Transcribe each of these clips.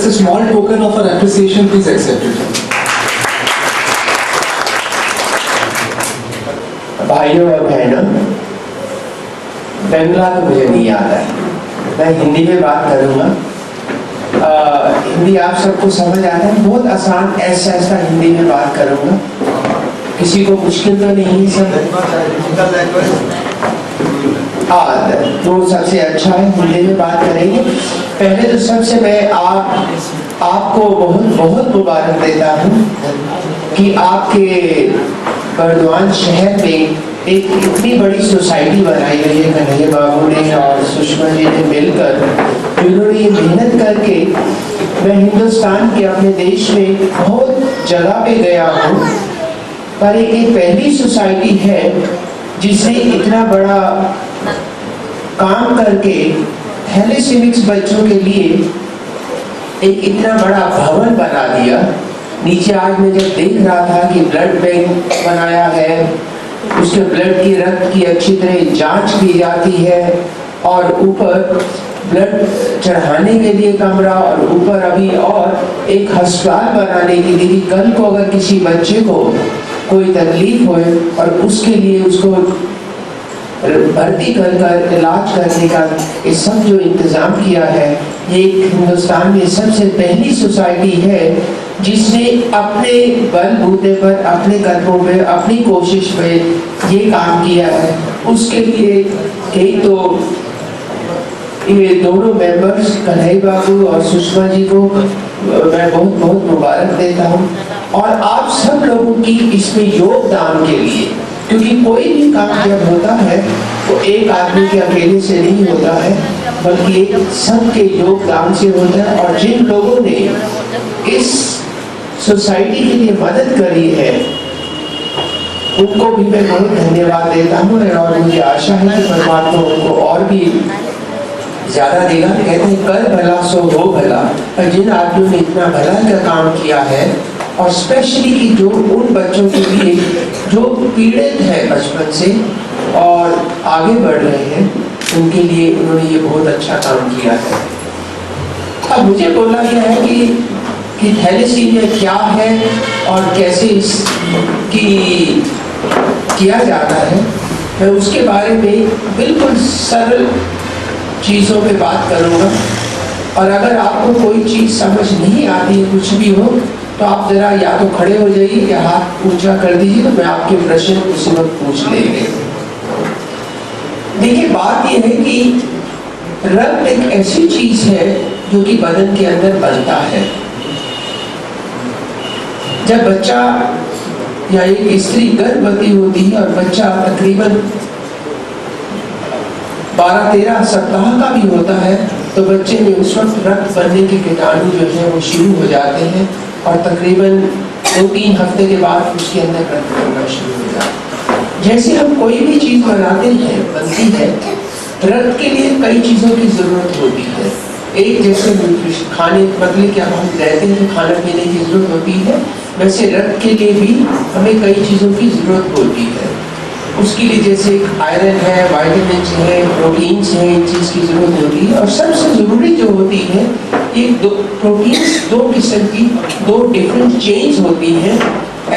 a small token of our appreciation, please accept it. भाइयों और बहनों, बंगला तो मुझे नहीं आता है, मैं हिंदी में बात करूँगा। हिंदी आप सबको समझ आता है, बहुत आसान ऐसा हिंदी में बात करूँगा, किसी को मुश्किल तो नहीं है। सब तो सबसे अच्छा है, हिंदी में बात करेंगे। पहले तो सबसे मैं आपको बहुत बहुत मुबारक देता हूँ कि आपके बर्दवान शहर में एक इतनी बड़ी सोसाइटी बनाई गई है कन्हैया बाबू ने और सुषमा जी ने मिलकर, जिन्होंने ये मेहनत करके, मैं हिंदुस्तान के अपने देश में बहुत जगह पे गया हूँ, पर एक पहली सोसाइटी है जिसने इतना बड़ा काम करके थैलेसीमिक्स बच्चों के लिए एक इतना बड़ा भवन बना दिया। नीचे आज मैं जब देख रहा था कि ब्लड बैंक बनाया है, उसके ब्लड की रक्त की अच्छी तरह जांच की जाती है, और ऊपर ब्लड चढ़ाने के लिए कमरा, और ऊपर अभी और एक अस्पताल बनाने की लिए कल को अगर किसी बच्चे को कोई तकलीफ हो और उसके लिए उसको भर्ती कर इलाज करने का ये सब जो इंतजाम किया है, ये हिंदुस्तान में सबसे पहली सोसाइटी है जिसने अपने बलबूते पर, अपने कदमों पे, अपनी कोशिश पे ये काम किया है। उसके लिए एक तो ये दोनों मेंबर्स कन्हैया बाबू और सुषमा जी को मैं बहुत बहुत मुबारक देता हूँ, और आप सब लोगों की इसमें योगदान के लिए, क्योंकि कोई भी काम जब होता है तो एक आदमी के अकेले से नहीं होता है, बल्कि सबके योगदान से होता है। और जिन लोगों ने इस सोसाइटी के लिए मदद करी है उनको भी मैं बहुत धन्यवाद देता हूँ, और मुझे आशा है कि परमात्मा उनको और भी ज्यादा देगा। कहते हैं कर भला सो हो भला, और जिन आदमियों ने इतना भला का काम किया है, और स्पेशली कि जो उन बच्चों के लिए जो पीड़ित है बचपन से और आगे बढ़ रहे हैं, उनके लिए उन्होंने ये बहुत अच्छा काम किया है। अब मुझे बोला गया है कि थैलेसीमिया क्या है और कैसे इसकी किया जाता है, मैं उसके बारे में बिल्कुल सरल चीज़ों पे बात करूँगा। और अगर आपको कोई चीज़ समझ नहीं आती है, कुछ भी हो, तो आप जरा या तो खड़े हो जाइए या हाथ ऊंचा कर दीजिए, तो मैं आपके प्रश्न उसी वक्त पूछ लेंगे। देखिए, बात यह है कि रक्त एक ऐसी चीज है जो कि बदन के अंदर बनता है। जब बच्चा या एक स्त्री गर्भवती होती है और बच्चा तकरीबन 12-13 सप्ताह का भी होता है, तो बच्चे में उस वक्त रक्त बनने के कीटाणु जो है वो शुरू हो जाते हैं, और तकरीबन 2-3 हफ्ते के बाद उसके अंदर रक्त बनना शुरू हो जाता है। जैसे हम कोई भी चीज़ बनाते हैं, बनती है, रक्त के लिए कई चीज़ों की ज़रूरत होती है। एक जैसे खाने, मतलब क्या हम रहते हैं तो खाना पीने की ज़रूरत होती है, वैसे रक्त के लिए भी हमें कई चीज़ों की ज़रूरत होती है। उसके लिए जैसे आयरन है, वाइटामिन्स है, प्रोटीन्स हैं, इन चीज़ की ज़रूरत होती है। और सबसे ज़रूरी जो होती है, ये प्रोटीन्स दो किस्म की, 2 डिफरेंट चेन्स होती हैं,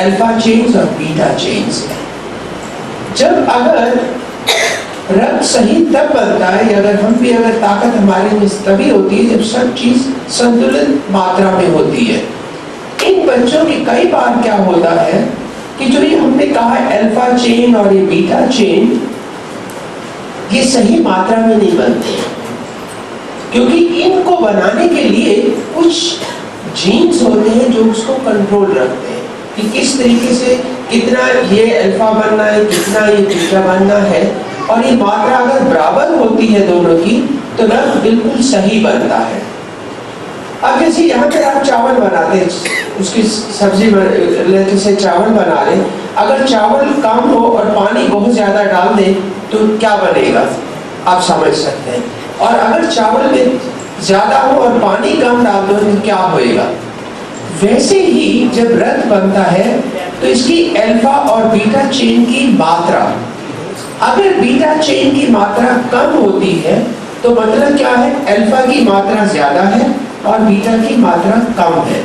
अल्फा चेन्स और बीटा चेन्स। जब अगर रक्त सही तब बनता है, अगर ताकत हमारे में तभी होती है जब सब चीज़ संतुलित मात्रा में होती है। इन बच्चों की कई बार क्या होता है कि जो ये हमने कहा है अल्फा चेन और ये बीटा चेन, ये सही मात्रा में नहीं बनते, क्योंकि इनको बनाने के लिए कुछ जीन्स होते हैं जो उसको कंट्रोल रखते हैं कि किस तरीके से कितना ये अल्फा बनना है, कितना ये बीटा बनना है। और ये मात्रा अगर बराबर होती है दोनों की, तो रक्त बिल्कुल सही बनता है। अब जैसे यहाँ पे आप चावल बनाते हैं, उसकी सब्जी जैसे चावल बना लें, अगर चावल कम हो और पानी बहुत ज़्यादा डाल दें तो क्या बनेगा, आप समझ सकते हैं। और अगर चावल में ज़्यादा हो और पानी कम डाल दो तो क्या होएगा। वैसे ही जब रक्त बनता है तो इसकी अल्फा और बीटा चेन की मात्रा, अगर बीटा चेन की मात्रा कम होती है तो मतलब क्या है, अल्फा की मात्रा ज़्यादा है और बीटा की मात्रा कम है।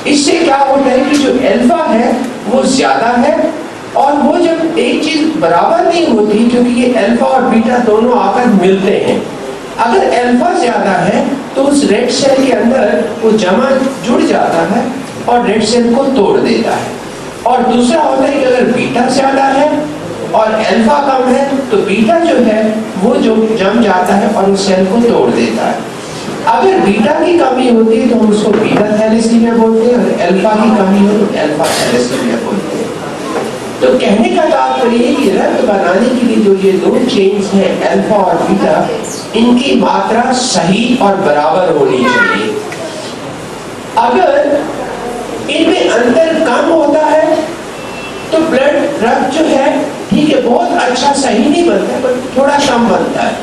इससे क्या होता है कि जो अल्फा है वो ज्यादा है, और वो जब एक चीज बराबर नहीं होती, क्योंकि ये अल्फा और बीटा दोनों आकर मिलते हैं। अगर अल्फा ज्यादा है तो उस रेड सेल के अंदर वो जमा जुड़ जाता है और रेड सेल को तोड़ देता है। और दूसरा होता है कि अगर बीटा ज्यादा है और अल्फा कम है तो बीटा जो है वो जो जम जाता है और उस सेल को तोड़ देता है। अगर बीटा की कमी होती है तो हम उसको बीटा थैलेसीमिया बोलते हैं, और अल्फा की कमी हो तो अल्फा थैलेसीमिया बोलते हैं। तो कहने का तात्पर्य है कि रक्त बनाने के लिए जो ये दो चेन्स हैं अल्फा और बीटा, इनकी मात्रा सही और बराबर होनी चाहिए। अगर इनमें अंतर कम होता है तो ब्लड रक्त जो है ठीक है बहुत अच्छा सही नहीं बनता है, पर थोड़ा कम बनता है।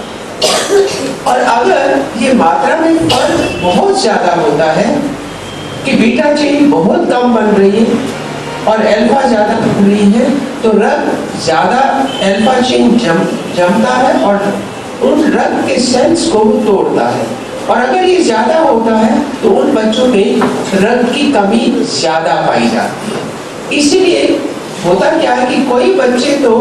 और अगर ये मात्रा में फर्क बहुत ज्यादा होता है कि बीटा चेन बहुत कम बन रही है और अल्फा ज्यादा बन रही है, तो रक्त ज्यादा अल्फा चेन जमता है और उन रक्त के सेल्स को तोड़ता है। और अगर ये ज्यादा होता है तो उन बच्चों में रक्त की कमी ज्यादा पाई जाती है। इसीलिए होता क्या है कि कोई बच्चे तो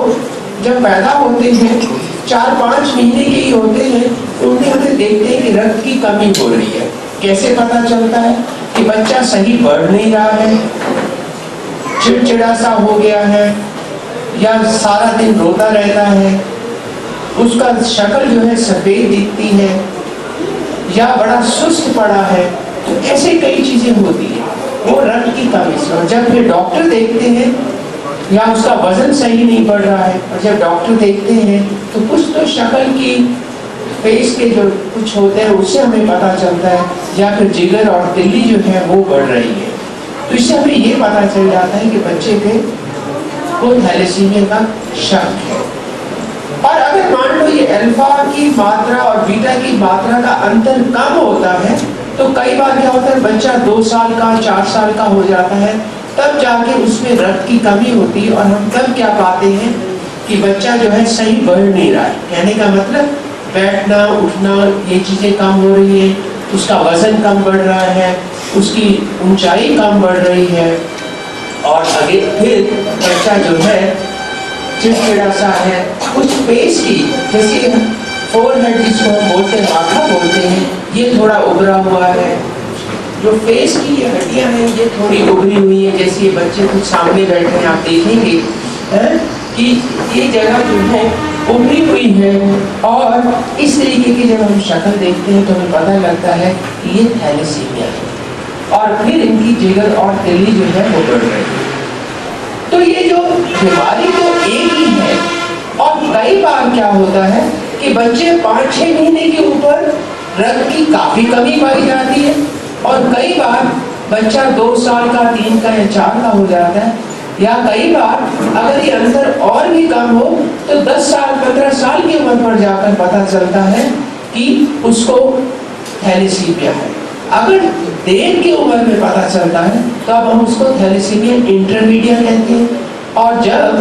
जब पैदा होते हैं 4-5 महीने के ही होते हैं, उनमें हमें देखते हैं कि रक्त की कमी हो रही है। कैसे पता चलता है कि बच्चा सही बढ़ नहीं रहा है, चिड़चिड़ा सा हो गया है, या सारा दिन रोता रहता है, उसका शक्ल जो है सफेद दिखती है, या बड़ा सुस्त पड़ा है। तो ऐसे कई चीजें होती है, वो रक्त की कमी से। और जब फिर डॉक्टर देखते हैं, या उसका वजन सही नहीं बढ़ रहा है, और जब डॉक्टर देखते हैं तो कुछ तो शक्ल की फेस के जो कुछ होते हैं उससे हमें पता चलता है, या फिर जिगर और तिल्ली जो है वो बढ़ रही है। तो इससे हमें ये पता चल जाता है कि बच्चे को थैलेसीमिया का शक है। और अगर मान लो ये अल्फा की मात्रा और बीटा की मात्रा का अंतर कम होता है, तो कई बार क्या होता है बच्चा 2 साल का 4 साल का हो जाता है, तब जाके उसमें रक्त की कमी होती है। और हम तब क्या पाते हैं कि बच्चा जो है सही बढ़ नहीं रहा है। कहने का मतलब बैठना उठना ये चीजें कम हो रही है, उसका वजन कम बढ़ रहा है, उसकी ऊंचाई कम बढ़ रही है, और आगे फिर बच्चा जो है चिड़चिड़ा सा है। कुछ फेस की जैसे फोरहेड जिसको हम बोलते हैं, माथा बोलते हैं, ये थोड़ा उभरा हुआ है। जो फेस की ये हड्डियां हैं ये थोड़ी उभरी हुई है। जैसे ये बच्चे कुछ सामने बैठे हैं, आप देखेंगे कि ये जगह जो है उभरी हुई है। और इस तरीके की जब हम शक्ल देखते हैं तो हमें पता लगता है कि ये थैलेसीमिया है। और फिर इनकी जिगर और तिल्ली जो है वो बढ़ रही है। तो ये जो बीमारी तो एक ही है, और कई बार क्या होता है कि बच्चे 5-6 महीने के ऊपर रक्त की काफी कमी पाई जाती है, और कई बार बच्चा 2 साल का 3 का या 4 का हो जाता है, या कई बार अगर ये अंतर और भी कम हो तो 10 साल 15 साल की उम्र पर जाकर पता चलता है कि उसको थैलेसीमिया है। अगर देर की उम्र में पता चलता है तो अब हम उसको थैलेसीमिया इंटरमीडिएट कहते हैं। और जब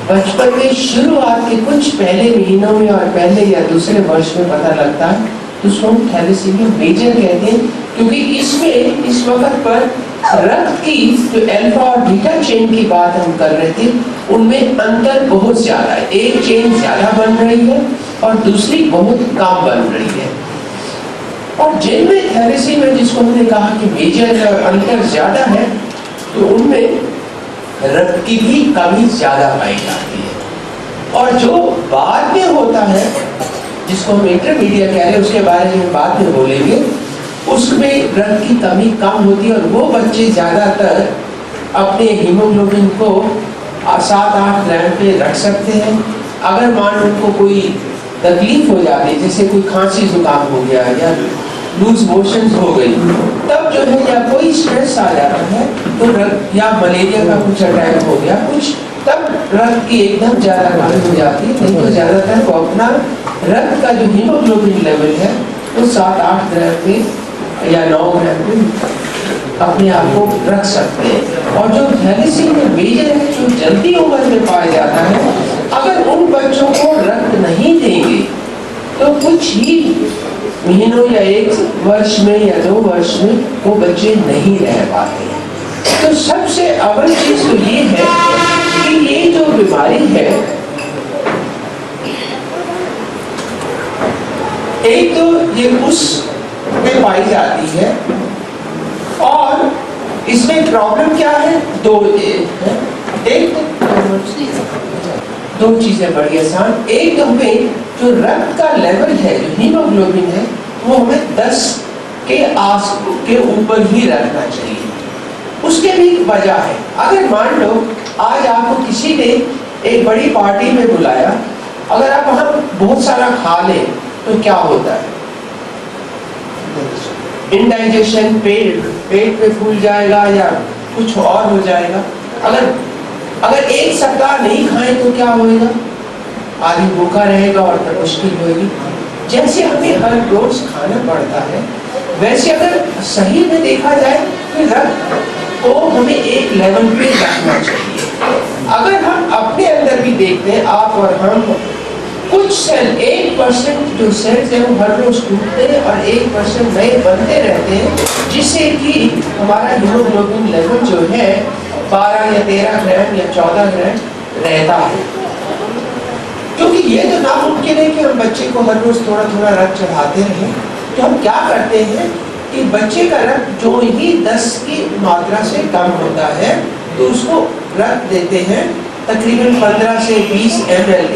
बचपन में शुरुआत के कुछ पहले महीनों में और पहले या दूसरे वर्ष में पता लगता है तो उसको हम थैलेसीमिया मेजर कहते हैं, क्योंकि इसमें इस वक्त पर रक्त की जो अल्फा और बीटा चेन की बात हम कर रहे थे उनमें अंतर बहुत ज्यादा है। एक चेन ज्यादा बन रही है और दूसरी बहुत कम बन रही है। और जिनमें थैलेसीमिया जिसको हमने कहा कि मेजर अंतर ज्यादा है, तो उनमें रक्त की भी कमी ज्यादा पाई जाती है। और जो बाद में होता है जिसको हम इंटरमीडिएट कह रहे हैं, उसके बारे में बाद में बोलेंगे, उसमें रक्त की कमी कम होती है। और वो बच्चे ज्यादातर अपने हीमोग्लोबिन को 7-8 ग्राम पे रख सकते हैं। अगर मान उनको कोई तकलीफ हो जाती है, जैसे कोई खांसी जुकाम हो गया या लूज मोशन हो गई, तब जो है या कोई स्ट्रेस आ जाता है तो रक्त, या मलेरिया का कुछ अटैक हो गया कुछ, तब रक्त की एकदम ज्यादा कमी हो जाती है। नहीं तो ज्यादातर वो अपना रक्त का जो हीमोग्लोबिन लेवल है वो 7-8 ग्राम पे या 9 ग्राम पे अपने आप को रख सकते हैं। और जो थैलेसीमिया मेजर है जो जल्दी उम्र में पाया जाता है, अगर उन बच्चों को रक्त नहीं देंगे तो कुछ ही महीनों या 1 वर्ष में या 2 वर्ष में वो बच्चे नहीं रह पाते हैं। तो सबसे अव्वल चीज तो ये है कि ये जो बीमारी है, एक तो ये उस में पाई जाती है, और इसमें प्रॉब्लम क्या है, दो चीजें बड़ी आसान। एक तो हमें जो रक्त का लेवल है, जो हीमोग्लोबिन है, वो हमें 10 के ऊपर ही रखना चाहिए। उसके भी वजह है। अगर मान लो आज आपको किसी ने एक बड़ी पार्टी में बुलाया, अगर आप वहां बहुत सारा खा लें तो क्या होता है, इंडाइजेशन, पेट में फूल जाएगा या कुछ और हो जाएगा। अगर 1 सप्ताह नहीं खाएं तो क्या होगा, आदमी भूखा रहेगा और फिर मुश्किल होगी। जैसे हमें हर रोज खाना पड़ता है, वैसे अगर सही में देखा जाए तो रक्त को हमें एक लेवल पे रखना चाहिए। अगर हम अपने अंदर भी देखते हैं, आप और हम, कुछ सेल 1% जो सेल्स हैं वो हर रोज टूटते हैं और 1% नए बनते रहते हैं, जिससे कि हमारा हीमोग्लोबिन लेवल जो है 12 या 13 ग्राम या 14 ग्राम रहता है। क्योंकि ये तो नामुमकिन है कि हम बच्चे को हर रोज थोड़ा थोड़ा रक्त चढ़ाते रहें। तो हम क्या करते हैं कि बच्चे का रक्त जो ही 10 की मात्रा से कम होता है तो उसको रक्त देते हैं तकरीबन 15 से 20 ml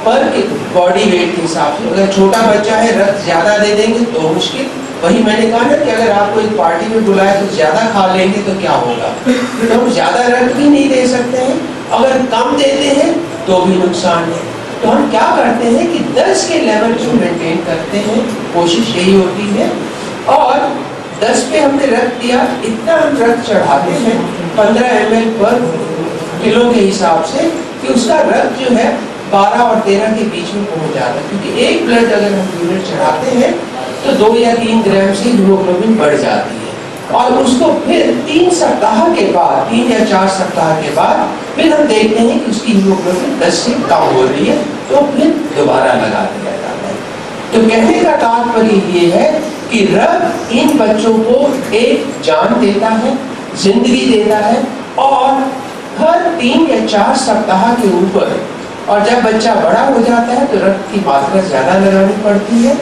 पर बॉडी वेट के हिसाब से। अगर छोटा बच्चा है रक्त ज्यादा दे देंगे तो मुश्किल। वही मैंने कहा ना कि अगर आपको एक पार्टी में बुलाए तो ज्यादा खा लेंगे तो क्या होगा, तो हम ज्यादा रक्त भी नहीं दे सकते हैं। अगर कम देते हैं तो भी नुकसान है। तो हम क्या करते हैं कि 10 के लेवल को मेंटेन करते हैं, कोशिश यही होती है। और 10 पे हमने रख दिया, इतना हम रक्त चढ़ाते हैं 15 ml पर किलो के हिसाब से, कि उसका रक्त जो है 12 और 13 के बीच में पहुंच जाता है। क्योंकि एक ब्लड अगर हम यूनिट चढ़ाते हैं तो 2 या 3 ग्राम से हीमोग्लोबिन बढ़ जाती है। और उसको फिर 3 सप्ताह के बाद, 3 या 4 सप्ताह के बाद फिर हम देखते हैं कि उसकी हीमोग्लोबिन 10 से कम हो रही है, तो फिर दोबारा लगा दिया जाता है। तो कहने का तात्पर्य ये है कि रक्त इन बच्चों को एक जान देता है, जिंदगी देता है। और हर 3 या 4 सप्ताह के ऊपर, और जब बच्चा बड़ा हो जाता है तो रक्त की मात्रा ज्यादा लगानी पड़ती है,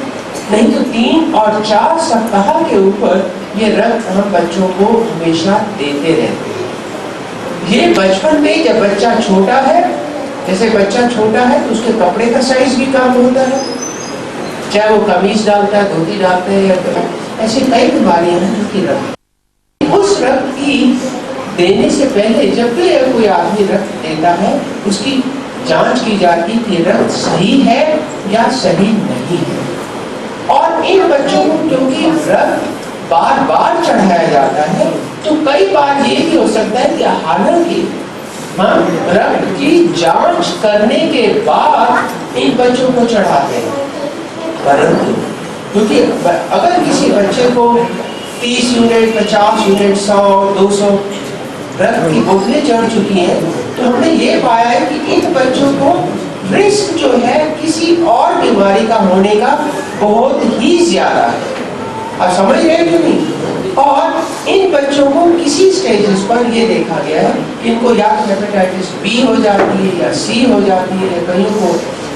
नहीं तो 3 और 4 सप्ताह के ऊपर ये रक्त हम बच्चों को हमेशा देते रहते हैं। ये बचपन में जब बच्चा छोटा है, जैसे बच्चा छोटा है तो उसके कपड़े का साइज भी कम होता है, चाहे वो कमीज डालता है, धोती डालते हैं, या ऐसी कई बीमारियां हैं जो कि रक्त, उस रक्त की देने से पहले जब भी कोई आदमी रक्त देता है उसकी जांच की जाती है कि रक्त सही है या सही नहीं है। और इन बच्चों को क्योंकि रक्त बार बार चढ़ाया जाता है तो कई बार ये भी हो सकता है कि हालांकि हम रक्त की जांच करने के बाद इन बच्चों को चढ़ाते हैं, परंतु क्योंकि अगर किसी बच्चे को 30 यूनिट, 50 यूनिट, 100, 200 रक्त की बोतलें चढ़ चुकी हैं, तो हमने ये पाया है कि इन बच्चों को रिस्क जो है किसी और बीमारी का होने का बहुत ही ज्यादा है। आप समझ रहे हैं कि नहीं? और इन बच्चों को किसी स्टेजेस पर ये देखा गया है कि इनको या तो हेपेटाइटिस बी हो जाती है या सी हो जाती है या कहीं को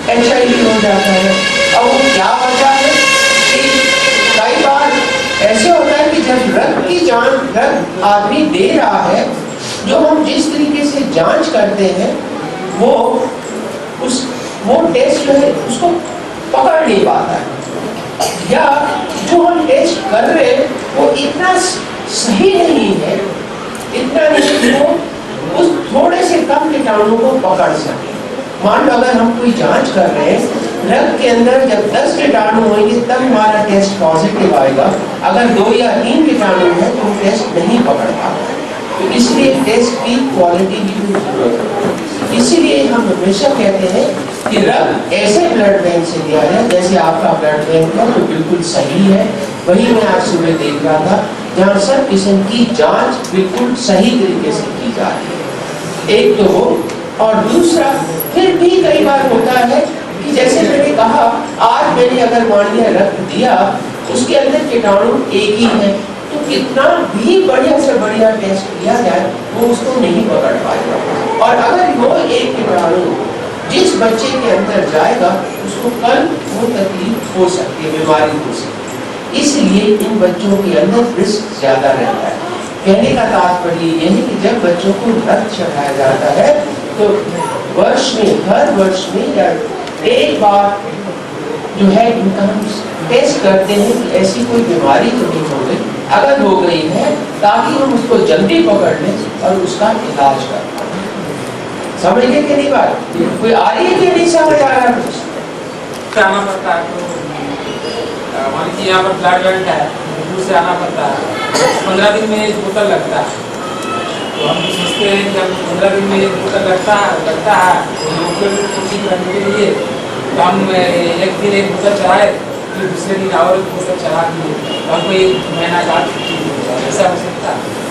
HIV हो जाता है। और वो क्या वजह है कि कई बार ऐसे होता है कि जब रक्त की जांच रक्त आदमी दे रहा है, जो हम जिस तरीके से जांच करते हैं वो टेस्ट जो है उसको पकड़ नहीं पाता है, या जो हम टेस्ट कर रहे हैं वो इतना सही नहीं है, इतना नहीं कि वो उस थोड़े से कम कीटाणु को पकड़ सके। मान लो अगर हम कोई जांच कर रहे हैं, रक्त के अंदर जब 10 कीटाणु होंगे तब हमारा टेस्ट पॉजिटिव आएगा, अगर 2 या 3 कीटाणु है तो वो टेस्ट नहीं पकड़ पाता। तो इसलिए टेस्ट की क्वालिटी की जरूरत है। इसीलिए हम हमेशा कहते हैं कि रक्त ऐसे ब्लड बैंक से दिया जाए, जैसे आपका ब्लड बैंक है तो बिल्कुल सही है, वही मैं आज सुबह देख रहा था, जहाँ सब किस्म की जांच बिल्कुल सही तरीके से की जा रही है। एक तो वो, और दूसरा फिर भी कई बार होता है कि जैसे मैंने कहा, आज मैंने अगर मान लिया रक्त दिया, उसके अंदर कीटाणु एक ही है, तो कितना भी बढ़िया से बढ़िया टेस्ट किया जाए वो उसको नहीं पकड़ पाएगा। और अगर वो एक कीटाणु जिस बच्चे के अंदर जाएगा उसको कल वो तकलीफ हो सकती है, बीमारी हो सकती है। इसलिए इन बच्चों के अंदर रिस्क ज्यादा रहता है। कहने का तात्पर्य ये है कि जब बच्चों को रक्त चढ़ाया जाता है तो वर्ष में, हर वर्ष में या एक बार जो है इनका हम टेस्ट करते हैं कि ऐसी कोई बीमारी तो नहीं हो गई, अगर हो गई है ताकि हम उसको जल्दी पकड़ लें और उसका इलाज कर पाए। समझ गए कि नहीं बात? कोई आ रही है कि नहीं समझ आ रहा है? आना पड़ता है तो मान लीजिए यहाँ पर ब्लड बैंक है, दूर से आना पड़ता है, 15 दिन में एक बोतल लगता है। तो हम सोचते हैं कि हम 15 दिन में एक बोतल लगता है तो लोकल कोशिश करने के लिए तो हम एक दिन एक बोतल चढ़ाए, फिर दूसरे दिन और एक बोतल चढ़ा दिए, तो हमको एक महीना का छुट्टी मिल जाए, ऐसा हो सकता है।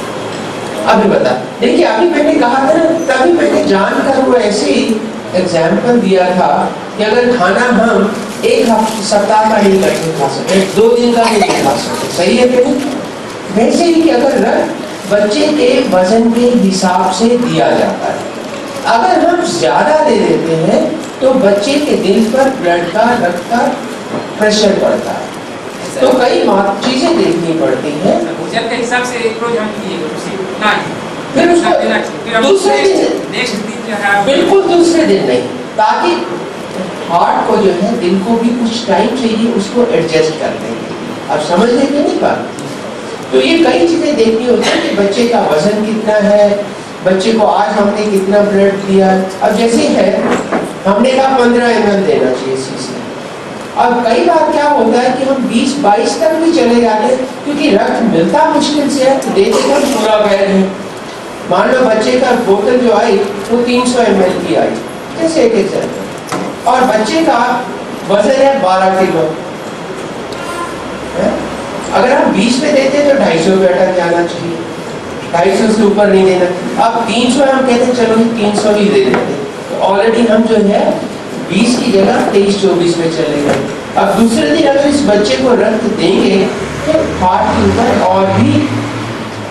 अभी बता, देखिए अभी मैंने कहा था ना, तभी मैंने जानकर वो ऐसे ही एग्जाम्पल दिया था कि अगर खाना हम एक सप्ताह का नहीं करके खा सकते, 2 दिन का नहीं खा सकते, सही है कि नहीं? वैसे ही कि अगर रक्त बच्चे के वजन के हिसाब से दिया जाता है, अगर हम ज्यादा दे देते हैं तो बच्चे के दिल पर ब्लड का, रक्त का प्रेशर बढ़ता है, तो कई चीजें देखनी पड़ती हैं। भोजन के हिसाब से एक रोज हम फिर उसको दूसरे दिन, नेक्स्ट दिन जो है बिल्कुल दूसरे दिन नहीं, ताकि हार्ट को जो है दिल को भी कुछ टाइम चाहिए उसको एडजस्ट करने के लिए। अब समझ लेंगे नहीं बात? तो ये कई चीजें देखनी होती है कि बच्चे का वजन कितना है, बच्चे को आज हमने कितना ब्लड दिया। अब जैसे है हमने कहा 15 ml देना चाहिए सीसी, अब कई बार क्या होता है कि हम 20-22 तक भी चले जाते हैं, क्योंकि रक्त मिलता मुश्किल से है, तो देते हम पूरा बैग है। मान लो बच्चे का बोतल जो आई वो 300 ml की आई, जैसे एक एग्जाम्पल, और बच्चे का वजन है 12 किलो, अगर हम 20 में देते तो 250 पे अटक जाना चाहिए, 250 से ऊपर नहीं देना। अब 300 हम कहते हैं चलो 300 ही दे देते, तो ऑलरेडी हम जो है 20 की जगह 23-24 में चले गए। अब दूसरे दिन अगर इस बच्चे को रक्त देंगे तो हार्ट के ऊपर और भी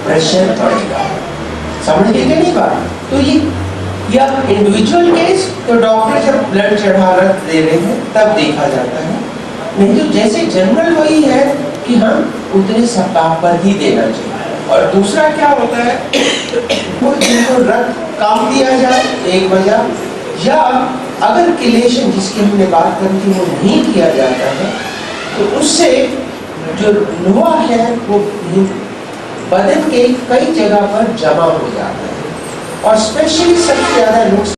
प्रेशर पड़ेगा। समझ गए नहीं बात? तो ये या इंडिविजुअल केस तो डॉक्टर जब ब्लड चढ़ा रक्त दे रहे हैं तब देखा जाता है, नहीं तो जैसे जनरल वही है कि हम उतने सप्ताह पर ही देना चाहिए। और दूसरा क्या होता है, वो जिनको रक्त कम दिया जाए एक वजह, या अगर किलेशन जिसकी हमने बात करी थी वो नहीं किया जाता है तो उससे जो लोहा है वो बदन के कई जगह पर जमा हो जाता है। और स्पेशली सबसे